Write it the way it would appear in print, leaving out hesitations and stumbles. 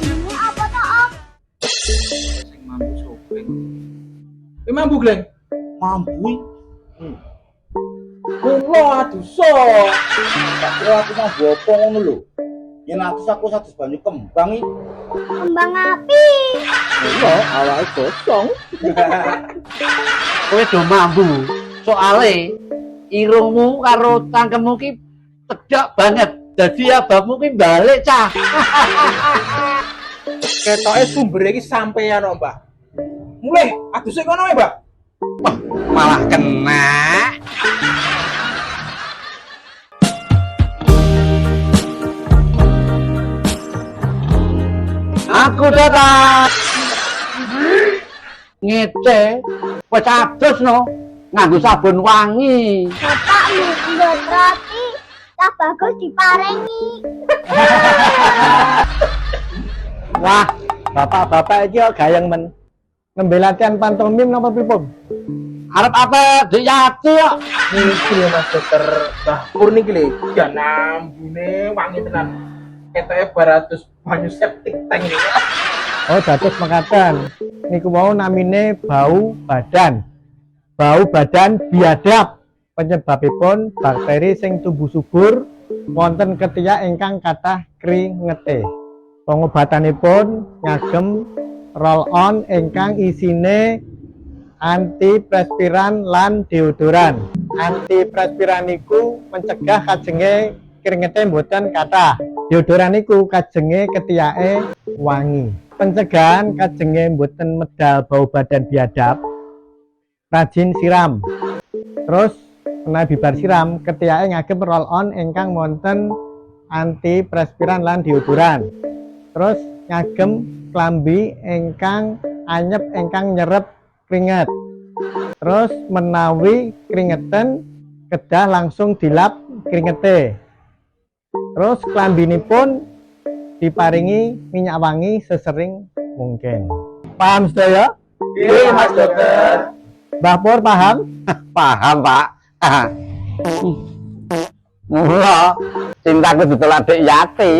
Ini apa toh, Om? Sing mampu shopping. Mampu, Gleng. Mampu. Kulo aduso. Tak kira aku mampu apa ngono lho. Yen aku satus banyu kembang iki. Kembang api. Iya, awake gosong. Kowe do mambu. Soale irungmu karo cangkemmu ki cedhak banget. Dadi abahmu ki balik cah. Ketoke sumbere iki sampeyan kok, Mbak. Mulih, aduse kono wae, Mbak. Malah kena. Aku datang. Ngece, wis adus no, nganggo sabun wangi. Bapakmu ndot roti, tak bagus diparengi. Wah, bapak-bapak iki kok gayeng men. Nembe latihan pantomim napa pripun? Arep apa diyati kok. Niki lho Mas Dokter Mbah Pur niki lho, jan ambune wangi tenan. Ketoke baratus banyu septic tank iki. Oh, dados mekaten. Niku mau namine bau badan. Bau badan biadab. Penyebabipun bakteri sing tumbuh subur wonten ketiak ingkang kathah kringete. Pengobatanipun ngagem roll on ingkang isine antiprespiran lan deodoran. Antiprespiran niku mencegah kajenge kringete mboten kathah. Deodoran niku kajenge ketiyake wangi. Pencegahan kajenge mboten medal bau badan biadab, rajin siram. Terus menawi bibar siram ketiyake ngagem roll on ingkang wonten antiprespiran lan deodoran. Terus ngagem klambi ingkang anyep ingkang nyerep keringet. Terus menawi keringeten kedah langsung dilap keringete. Terus klambinipun diparingi minyak wangi sesering mungkin. Paham sedaya? Nggih, Mas Dokter. Mbah Pur paham? Paham, Pak. Mula cintaku ditolak Dek Yati.